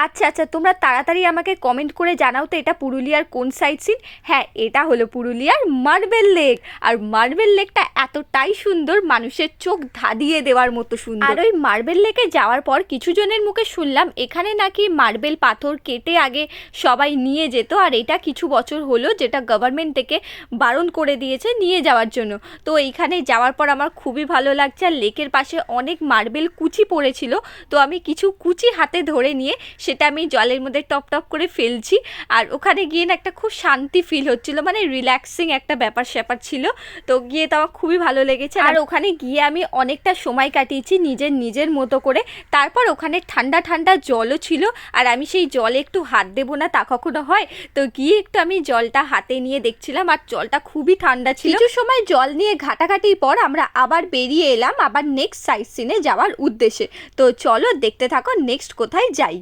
আচ্ছা আচ্ছা, তোমরা তাড়াতাড়ি আমাকে কমেন্ট করে জানাও তো এটা পুরুলিয়ার কোন সাইড সিন। হ্যাঁ, এটা হলো পুরুলিয়ার মার্বেল লেক। আর মার্বেল লেকটা এতটাই সুন্দর, মানুষের চোখ ধাঁধিয়ে দেওয়ার মতো সুন্দর। আর ওই মার্বেল লেকে যাওয়ার পর কিছু জনের মুখে শুনলাম এখানে নাকি মার্বেল পাথর কেটে আগে সবাই নিয়ে যেত, আর এটা কিছু বছর হলো যেটা গভর্নমেন্ট থেকে বারণ করে দিয়েছে নিয়ে যাওয়ার জন্য। তো এইখানে যাওয়ার পর আমার খুবই ভালো লাগছে। আর লেকের পাশে অনেক মার্বেল কুচি পড়েছিল, তো আমি কিছু কুচি হাতে ধরে নিয়ে সেটা আমি জলের মধ্যে টপ টপ করে ফেলছি। আর ওখানে গিয়ে না একটা খুব শান্তি ফিল হচ্ছিল, মানে রিল্যাক্সিং একটা ব্যাপার স্যাপার ছিল। তো গিয়ে তো আমার খুবই ভালো লেগেছে। আর ওখানে গিয়ে আমি অনেকটা সময় কাটিয়েছি নিজের মতো করে। তারপর ওখানে ঠান্ডা ঠান্ডা জলও ছিল, আর আমি সেই জলে একটু হাত দেবো না তা কখনো হয়, তো গিয়ে একটু আমি জলটা হাতে নিয়ে দেখছিলাম, আর জলটা খুবই ঠান্ডা ছিল। কিছু সময় জল নিয়ে ঘাটাঘাটির পর আমরা আবার বেরিয়ে এলাম আবার নেক্সট সাইট সিনে যাওয়ার উদ্দেশ্যে। তো চলো দেখতে থাকো নেক্সট কোথায় যাই।